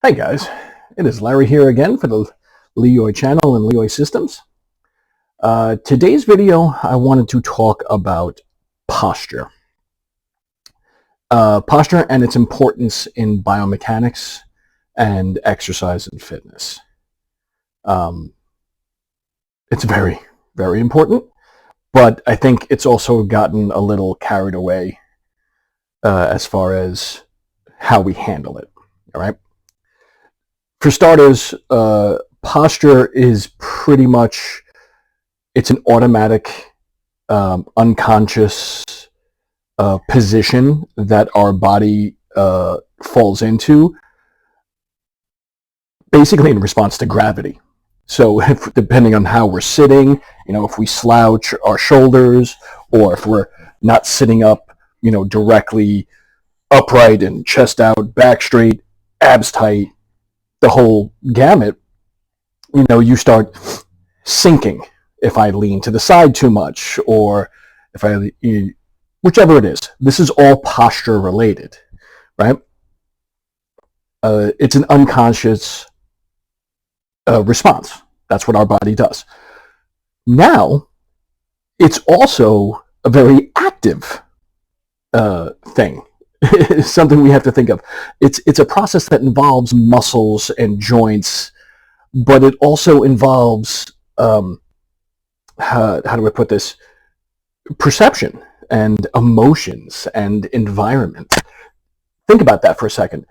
Hi guys, it is Larry here again for the Eeyore channel and Eeyore Systems. Today's video I wanted to talk about posture. Posture and its importance in biomechanics and exercise and fitness. It's very, very important, but I think it's also gotten a little carried away as far as how we handle it, all right? For starters, posture is pretty much, it's an automatic, unconscious position that our body falls into, basically in response to gravity. So depending on how we're sitting, if we slouch our shoulders, or if we're not sitting up, directly upright and chest out, back straight, abs tight, the whole gamut, you start sinking if I lean to the side too much, or if whichever it is. This is all posture related, right? It's an unconscious response. That's what our body does. Now, it's also a very active thing. Something we have to think of. It's a process that involves muscles and joints, but it also involves how do I put this? Perception and emotions and environment. Think about that for a second.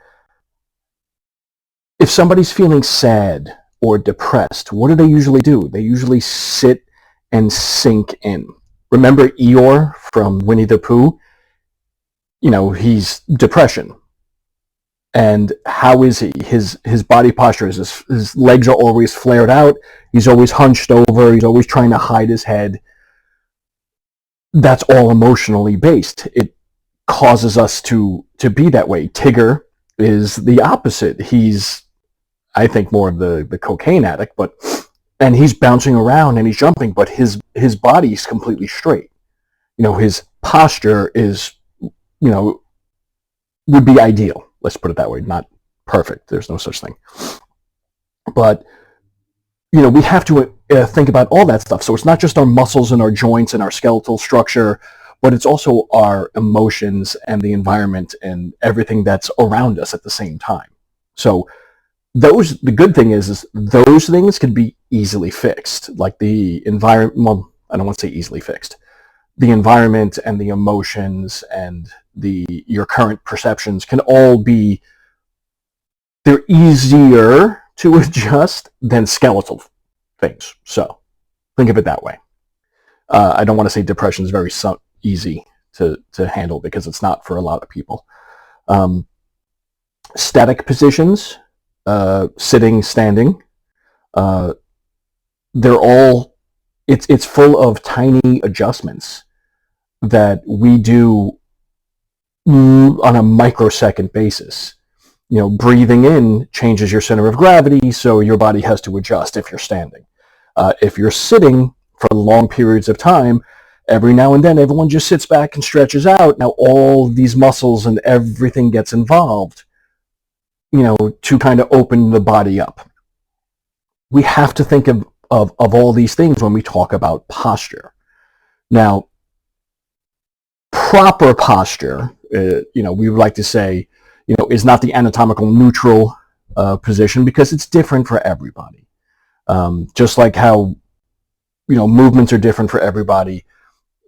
If somebody's feeling sad or depressed, what do they usually do? They usually sit and sink in. Remember Eeyore from Winnie the Pooh? He's depression. And how is he? His body posture is his legs are always flared out. He's always hunched over. He's always trying to hide his head. That's all emotionally based. It causes us to be that way. Tigger is the opposite. He's, I think, more of the cocaine addict, and he's bouncing around and he's jumping, but his body's completely straight. His posture is, would be ideal. Let's put it that way. Not perfect. There's no such thing. But, we have to think about all that stuff. So it's not just our muscles and our joints and our skeletal structure, but it's also our emotions and the environment and everything that's around us at the same time. So the good thing is those things can be easily fixed. Like the environment, well, I don't want to say easily fixed. The environment and the emotions and your current perceptions can all be, they're easier to adjust than skeletal things. So think of it that way. I don't want to say depression is very easy to handle, because it's not for a lot of people. Static positions, sitting, standing, they're all, it's full of tiny adjustments that we do on a microsecond basis. Breathing in changes your center of gravity, so your body has to adjust if you're standing. If you're sitting for long periods of time, every now and then everyone just sits back and stretches out. Now all these muscles and everything gets involved, to kind of open the body up. We have to think of all these things when we talk about posture. Now, proper posture, we would like to say, is not the anatomical neutral position, because it's different for everybody. Just like how, movements are different for everybody,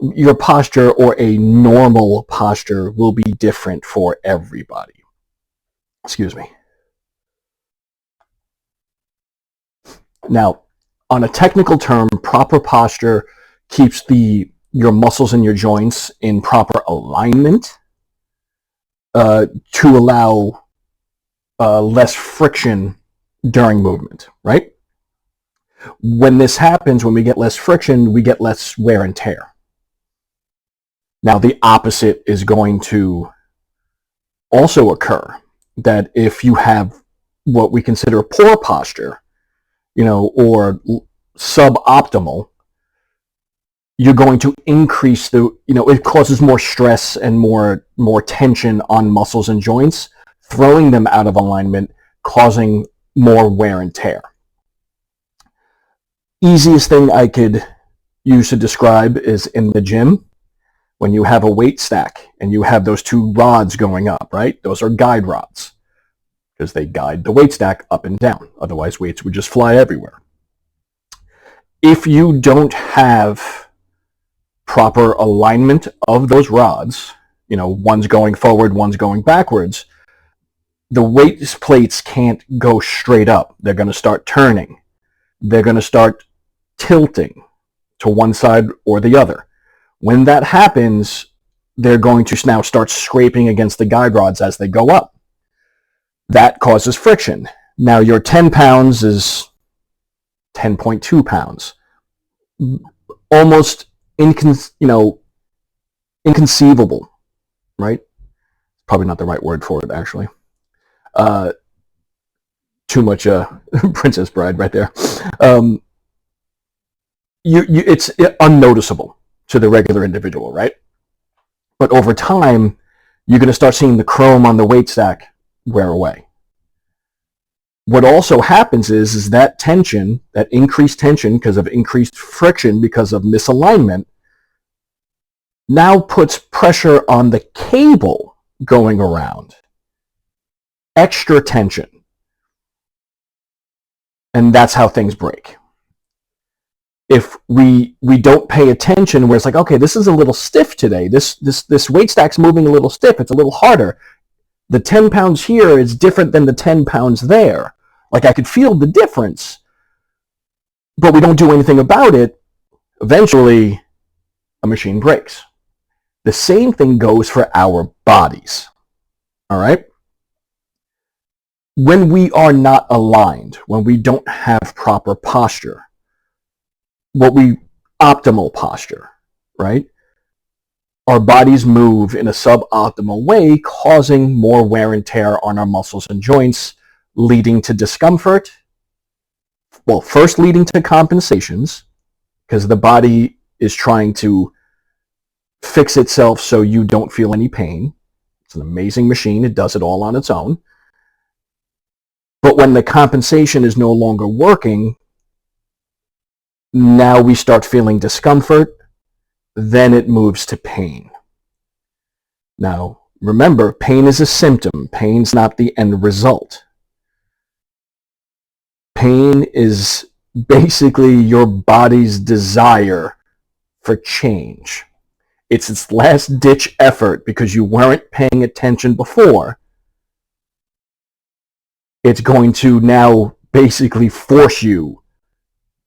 your posture or a normal posture will be different for everybody. Excuse me. Now, on a technical term, proper posture keeps your muscles and your joints in proper alignment to allow less friction during movement, right? When this happens, when we get less friction, we get less wear and tear. Now, the opposite is going to also occur, that if you have what we consider poor posture, or suboptimal, you're going to increase it causes more stress and more tension on muscles and joints, throwing them out of alignment, causing more wear and tear. Easiest thing I could use to describe is in the gym, when you have a weight stack and you have those two rods going up, right? Those are guide rods because they guide the weight stack up and down. Otherwise, weights would just fly everywhere. If you don't have proper alignment of those rods, one's going forward, one's going backwards, the weight plates can't go straight up. They're going to start turning. They're going to start tilting to one side or the other. When that happens, they're going to now start scraping against the guide rods as they go up. That causes friction. Now your 10 pounds is 10.2 pounds. Almost inconceivable, right? Probably not the right word for it, actually. Too much Princess Bride right there. It's unnoticeable to the regular individual, right? But over time, you're going to start seeing the chrome on the weight stack wear away. What also happens is that tension, that increased tension because of increased friction because of misalignment, now puts pressure on the cable going around. Extra tension. And that's how things break. If we don't pay attention, where it's like, okay, this is a little stiff today. This weight stack's moving a little stiff. It's a little harder. The 10 pounds here is different than the 10 pounds there. Like, I could feel the difference, but we don't do anything about it. Eventually, a machine breaks. The same thing goes for our bodies. All right? When we are not aligned, when we don't have proper posture, optimal posture, right? Our bodies move in a suboptimal way, causing more wear and tear on our muscles and joints, leading to discomfort. Well, first leading to compensations, because the body is trying to fix itself so you don't feel any pain. It's an amazing machine. It does it all on its own. But when the compensation is no longer working, now we start feeling discomfort, then it moves to pain. Now, remember, pain is a symptom. Pain's not the end result. Pain is basically your body's desire for change. It's its last-ditch effort because you weren't paying attention before. It's going to now basically force you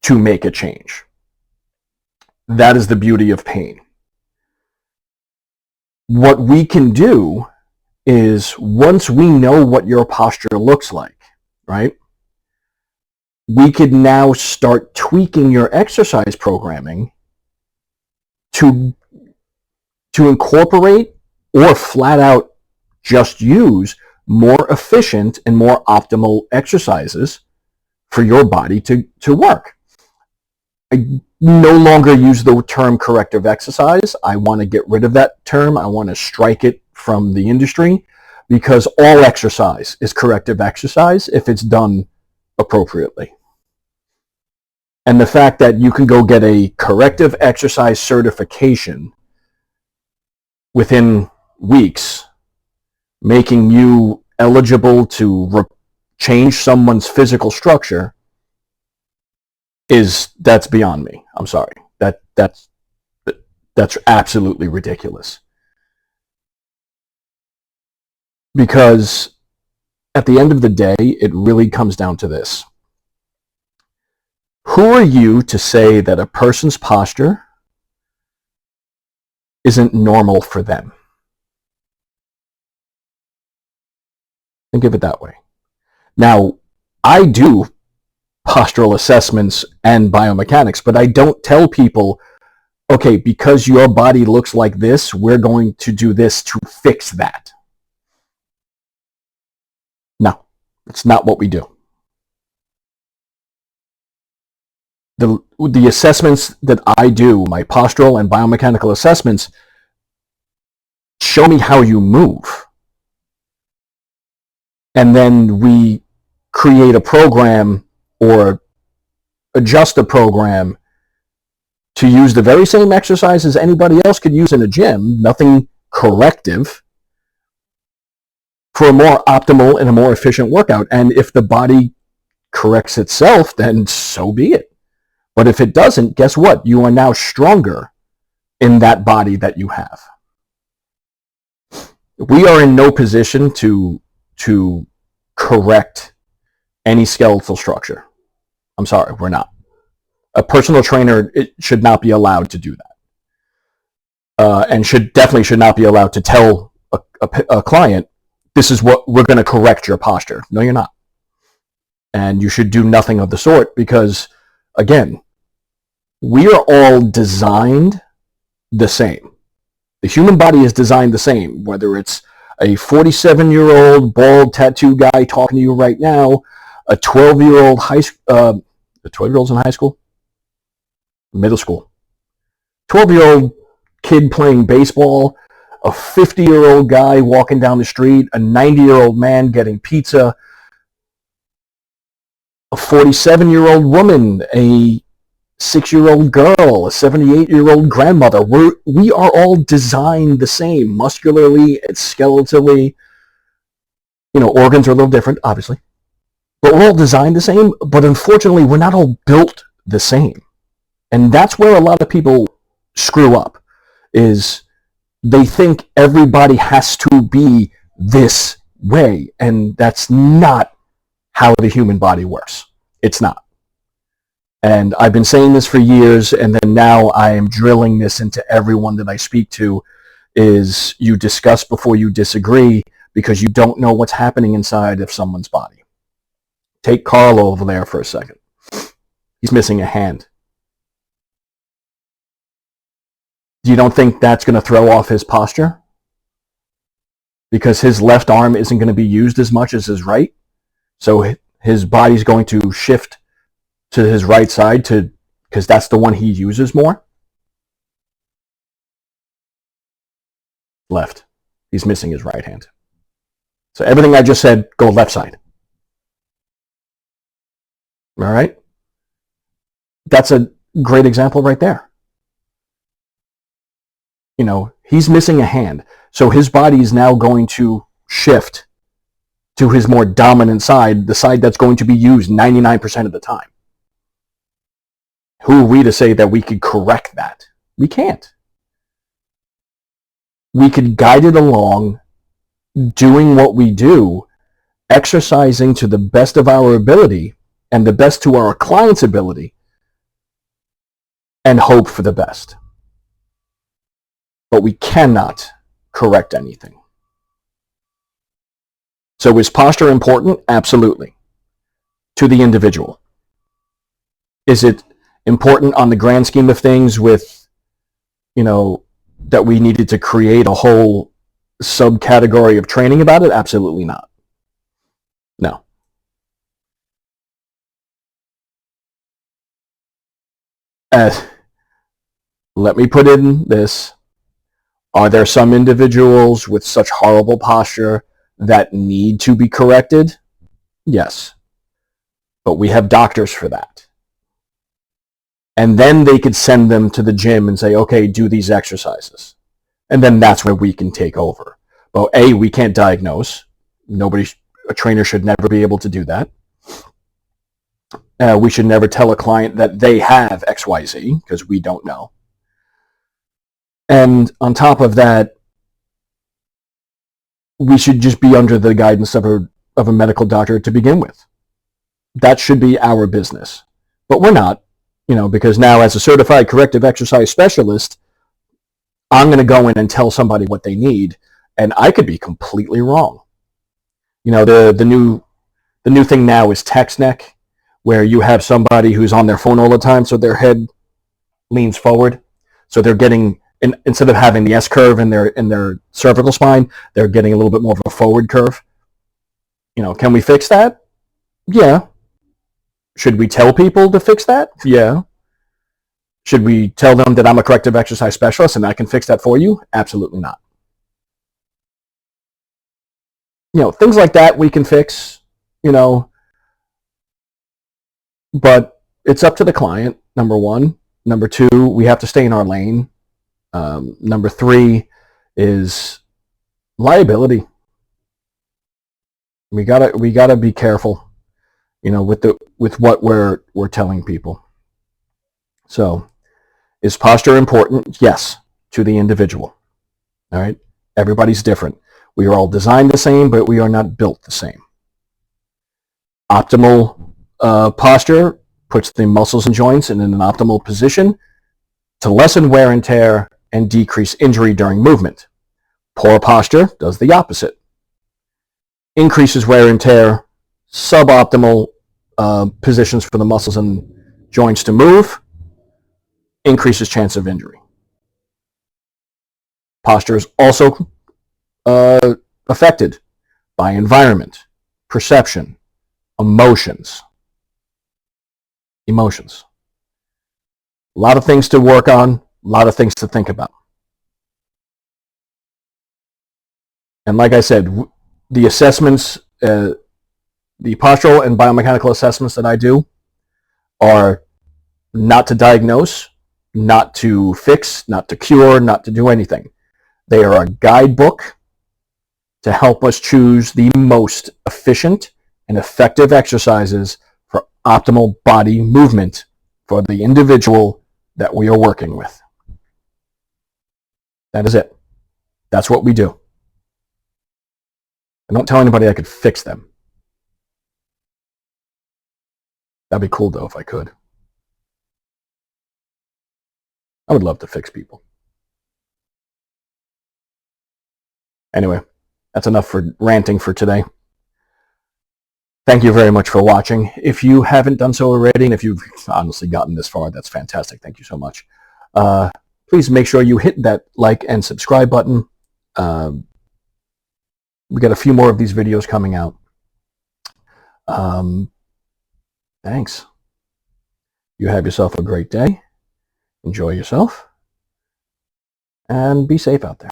to make a change. That is the beauty of pain. What we can do is, once we know what your posture looks like, right, we could now start tweaking your exercise programming to incorporate or flat out just use more efficient and more optimal exercises for your body to work. I no longer use the term corrective exercise. I want to get rid of that term. I want to strike it from the industry, because all exercise is corrective exercise if it's done appropriately. And the fact that you can go get a corrective exercise certification within weeks, making you eligible to change someone's physical structure, that's beyond me. I'm sorry. That's absolutely ridiculous. Because at the end of the day, it really comes down to this. Who are you to say that a person's posture isn't normal for them? Think of it that way. Now, I do postural assessments and biomechanics, but I don't tell people, okay, because your body looks like this, we're going to do this to fix that. No, it's not what we do. The assessments that I do, my postural and biomechanical assessments, show me how you move. And then we create a program or adjust a program to use the very same exercises anybody else could use in a gym, nothing corrective, for a more optimal and a more efficient workout. And if the body corrects itself, then so be it. But if it doesn't, guess what? You are now stronger in that body that you have. We are in no position to correct any skeletal structure. I'm sorry, we're not. A personal trainer should not be allowed to do that, and definitely should not be allowed to tell a client, this is what we're going to correct your posture. No, you're not. And you should do nothing of the sort because, again, we are all designed the same. The human body is designed the same, whether it's a 47-year-old bald tattoo guy talking to you right now, a 12-year-old the 12-year-olds in high school? Middle school. 12-year-old kid playing baseball, a 50-year-old guy walking down the street, a 90-year-old man getting pizza, a 47-year-old woman, a 6-year-old girl, a 78-year-old grandmother. We are all designed the same, muscularly and skeletally. Organs are a little different, obviously. But we're all designed the same, but unfortunately, we're not all built the same. And that's where a lot of people screw up, is they think everybody has to be this way, and that's not how the human body works. It's not. And I've been saying this for years, and then now I am drilling this into everyone that I speak to, is you discuss before you disagree, because you don't know what's happening inside of someone's body. Take Carl over there for a second. He's missing a hand. You don't think that's going to throw off his posture? Because his left arm isn't going to be used as much as his right? So his body's going to shift to his right side because that's the one he uses more? Left. He's missing his right hand. So everything I just said, go left side. All right? That's a great example right there. He's missing a hand. So his body is now going to shift to his more dominant side, the side that's going to be used 99% of the time. Who are we to say that we could correct that? We can't. We could guide it along, doing what we do, exercising to the best of our ability and the best to our client's ability, and hope for the best. But we cannot correct anything. So is posture important? Absolutely. To the individual. Is it important on the grand scheme of things with, that we needed to create a whole subcategory of training about it? Absolutely not. No. Let me put in this. Are there some individuals with such horrible posture that need to be corrected? Yes. But we have doctors for that. And then they could send them to the gym and say, okay, do these exercises. And then that's where we can take over. But A, we can't diagnose. A trainer should never be able to do that. We should never tell a client that they have XYZ, because we don't know. And on top of that, we should just be under the guidance of a medical doctor to begin with. That should be our business. But we're not, because now as a certified corrective exercise specialist, I'm going to go in and tell somebody what they need, and I could be completely wrong. The new thing now is text neck, where you have somebody who's on their phone all the time, so their head leans forward. So they're getting, instead of having the S curve in their cervical spine, they're getting a little bit more of a forward curve. Can we fix that? Yeah. Should we tell people to fix that? Yeah. Should we tell them that I'm a corrective exercise specialist and I can fix that for you? Absolutely not. Things like that we can fix. But it's up to the client, number one. Number two, we have to stay in our lane. Number three is liability. We gotta be careful, with what we're telling people. So, is posture important? Yes, to the individual. All right, everybody's different. We are all designed the same, but we are not built the same. Optimal posture puts the muscles and joints in an optimal position to lessen wear and tear and decrease injury during movement. Poor posture does the opposite. Increases wear and tear, suboptimal positions for the muscles and joints to move, increases chance of injury. Posture is also affected by environment, perception, emotions. A lot of things to work on, a lot of things to think about. And like I said, the assessments, the postural and biomechanical assessments that I do are not to diagnose, not to fix, not to cure, not to do anything. They are a guidebook to help us choose the most efficient and effective exercises for optimal body movement for the individual that we are working with. That is it. That's what we do. And don't tell anybody I could fix them. That'd be cool, though, if I could. I would love to fix people. Anyway, that's enough for ranting for today. Thank you very much for watching. If you haven't done so already, and if you've honestly gotten this far, that's fantastic. Thank you so much. Please make sure you hit that like and subscribe button. We got a few more of these videos coming out. Thanks. You have yourself a great day. Enjoy yourself. And be safe out there.